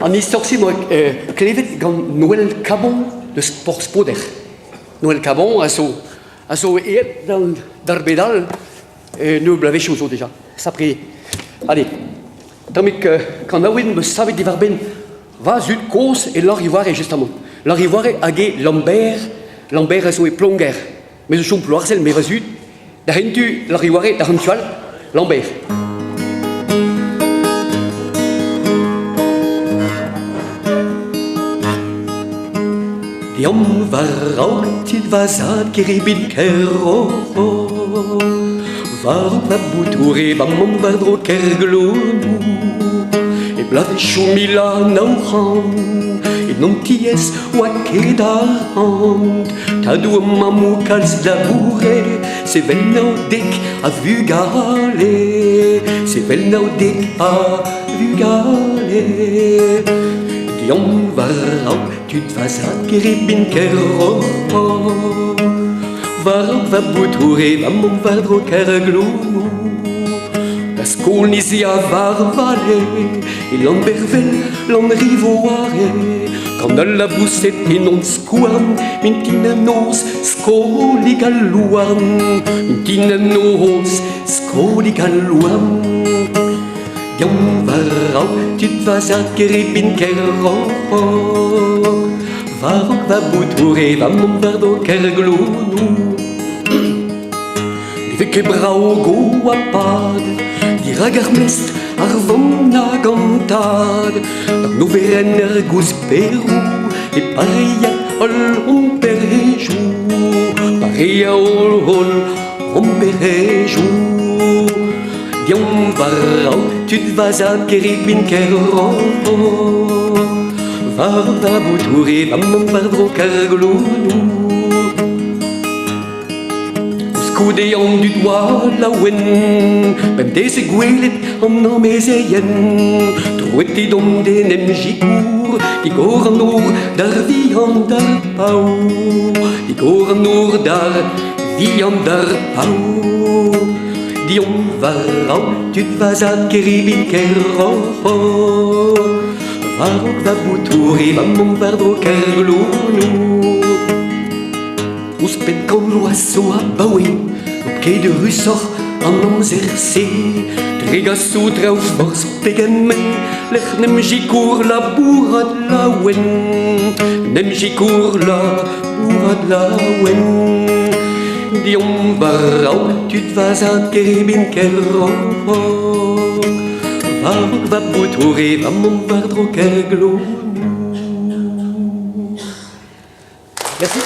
En istorsi, moi, klevet gant Noël Cabon de Sport Spoder. Noël Cabon, a so et d'arbedal, nous blavechou zo déjà. Ça prie. Allez. Tamik, quand Awin me savait des varben, va zut cause et l'arrivoire justement. L'arrivoire agé Lambert a so et plonger. Mais je suis ploarsel, mais va zut. Dahentu l'arrivoire dahentual, Lambert. Diom var tid vazad keribin kero var va boutouré va mon vardro kerglonu et blave choumila nauchan et non ties wakeda hand tadou mamou kals labouré c'est velnaudek a vu gale c'est velnaudek a vu gale Diom varau, tu te vas à Keribin Kero. Varau va boutouré, va mon vadro kerglou. La scolnisia varvale, et l'ambervel, l'enrivoire. Quand à la boussette et non squam, mintina nos scoligaluam. Mintina nos scoligaluam. Diom varau, tu te vas à Keribin Kero. Varau va boutouré, va mon vardo kerglou. Di veke brau go apad, di ragarmest ar vonna gantad. Ar nouveren ergus perou, e pareia ol perejou. Pareia ol perejou. Diom varau, tu te vas à Keribin Kero. Varau va boutouré, va mon vardro kerglou. Scoudéant du doigt la wen, ben des gwelet en amezeyen. Trouet dom des nemjicour, di gor an our dar viand dar pau. Di gor an our dar viand dar pau. Diom varau, tu te vas à Keribin Kero. Varau va boutouré, va mon vardro kerglou. Ouz pet gant l'oiseau a baoué, op ket de russor an anzerse. Tregasso traoù forz pegamen, l'er nemjikour la bourrad la wen. Nemjikour la bourrad la wen. Diom varau, tu te vas à Keribin Kero. Varau va boutouré, va mon vardro kerglou. Merci.